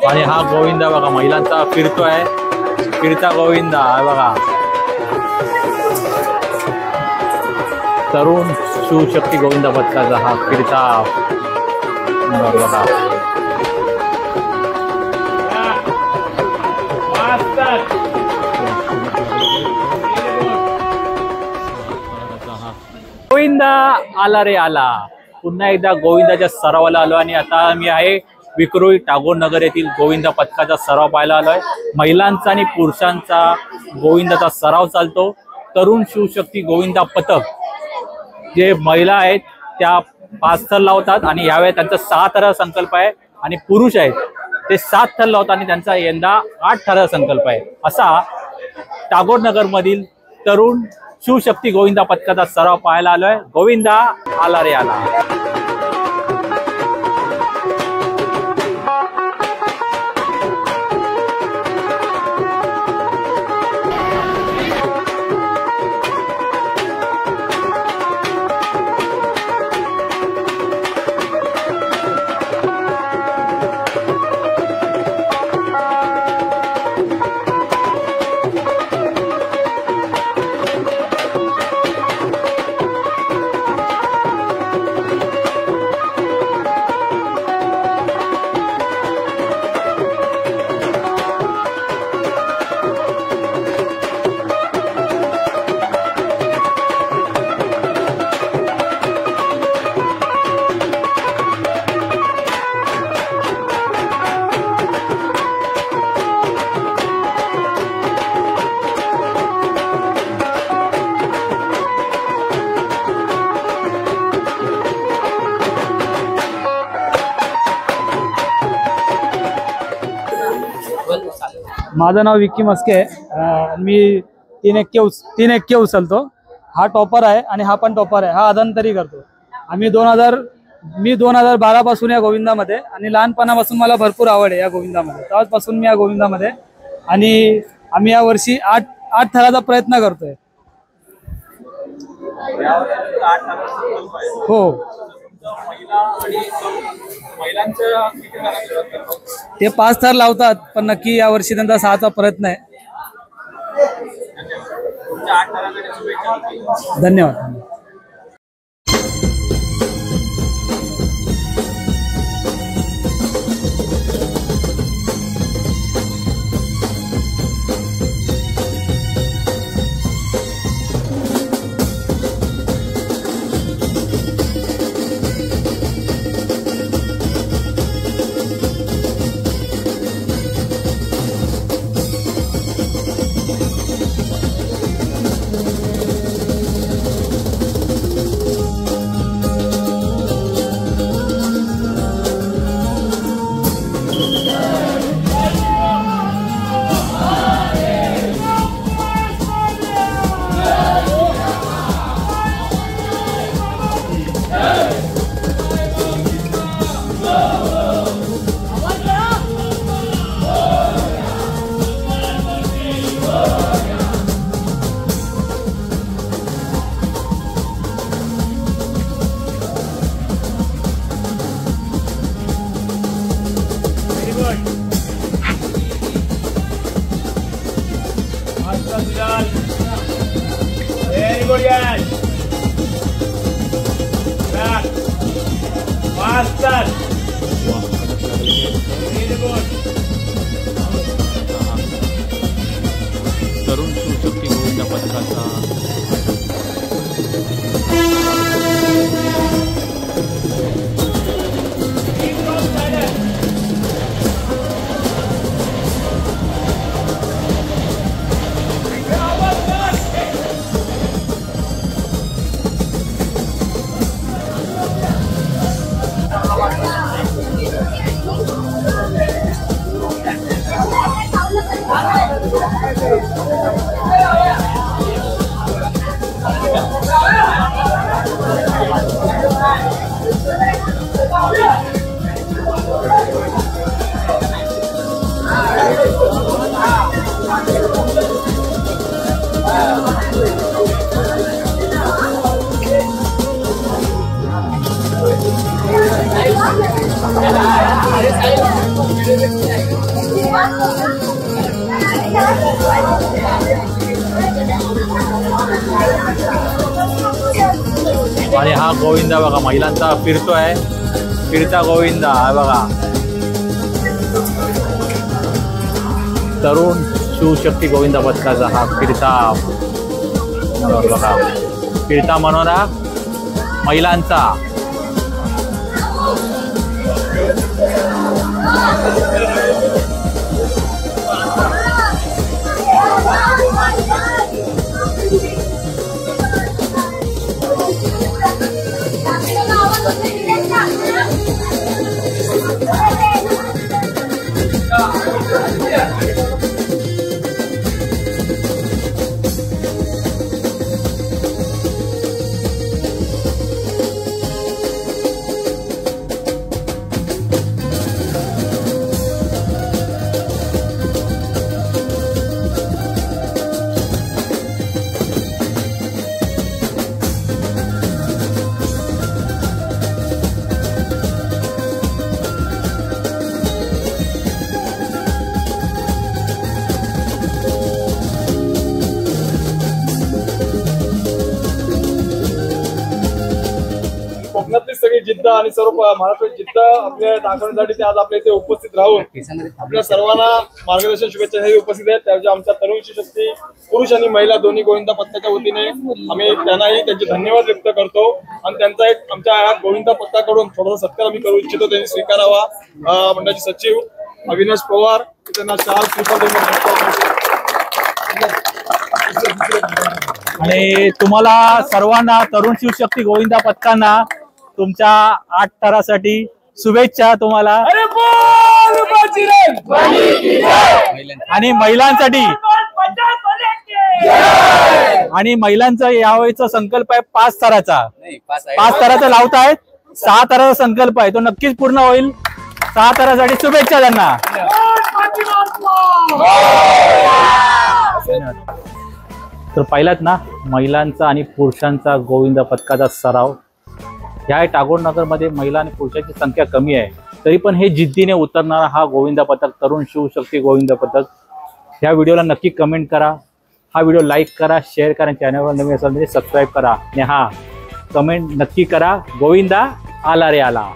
आणि हा गोविंदा बघा महिलांचा फिरतोय, फिरता गोविंदा बघा. तरुण शिवशक्ती गोविंदा पथकाचा हा फिरता बघा. गोविंदा आला रे आला. पुन्हा एकदा गोविंदाच्या सरावाला आलो आणि आता मी आहे विक्रोळी टागोर नगर येथील गोविंदा पथकाचा सराव पाहायला आलोय. महिलांचा आणि पुरुषांचा गोविंदाचा सराव चालतो. तरुण शिवशक्ती गोविंदा पथक जे महिला आहेत त्या 5 थर लावतात आणि यावेळी त्यांचा 6 थर संकल्प आहे आणि पुरुष आहेत ते 7 थर लावतात आणि त्यांचा यंदा 8 थर संकल्प आहे. असा टागोर नगर मधील तरुण शिवशक्ती गोविंदा पथकाचा सराव पाहायला आलोय. गोविंदा आला रे आला. माझं नाव विक्की मस्के आहे. मी 3 एक्के उचलतो. हा टॉपर आहे आणि हा पण टॉपर आहे. हा अदंतरी करतो. मी 2012 पासून या गोविंदामध्ये आणि लहानपणापासून मला भरपूर आवड आहे या गोविंदामध्ये. तेव्हापासून मी या गोविंदामध्ये आणि आम्ही या वर्षी 8 थराचा प्रयत्न करतोय. हो, ते 5 थर लावतात पण नक्की या वर्षी त्यांचा 6चा प्रयत्न आहे. धन्यवाद. तरुण शिवशक्ती गोविंदा पथकाचा आणि हा गोविंदा बघा महिलांचा फिरतोय, फिरता गोविंदा हा बघा. तरुण शिवशक्ती गोविंदा पथकाचा हा फिरता बघा, फिरता मनोरा महिलांचा. कोकणातली सगळी जिद्द आणि सर्व महाराष्ट्राची जिद्द आपल्या दाखवण्यासाठी ते आज आपल्या इथे उपस्थित राहून आपल्या सर्वांना मार्गदर्शन शुभेच्छा हे उपस्थित आहेत. त्याच्या आमच्या तरुण शक्ती पुरुष आणि महिला दोन्ही गोविंदा पथकाच्या वतीने आम्ही त्यांनाही त्यांचे धन्यवाद व्यक्त करतो आणि त्यांचा एक आमच्या या गोविंदा पथकाकडून थोडासा सत्कार आम्ही करू इच्छितो, त्यांनी स्वीकारावा. मंडळाचे सचिव अविनाश पवार त्यांना आणि तुम्हाला सर्वांना तरुण शिवशक्ती गोविंदा पथकांना तुमच्या 8 थरासाठी शुभेच्छा तुम्हाला. आणि महिलांसाठी आणि महिलांचा यावेळीचा संकल्प आहे 5 थराचा. 5 थराचा लावतायत, 6 थराचा संकल्प आहे, तो नक्कीच पूर्ण होईल. 6 थरासाठी शुभेच्छा त्यांना. तर पाहिलात ना महिलांचा आणि पुरुषांचा गोविंदा पथकाचा सराव. ह्या टागोर नगरमध्ये महिला आणि पुरुषांची संख्या कमी आहे, तरी पण हे जिद्दीने उतरणारा हा गोविंदा पथक, तरुण शिवशक्ती गोविंदा पथक. ह्या व्हिडिओला नक्की कमेंट करा, हा व्हिडिओ लाईक करा, शेअर करा, चॅनलवर नवीन असाल म्हणजे सबस्क्राईब करा आणि हा कमेंट नक्की करा. गोविंदा आला रे आला.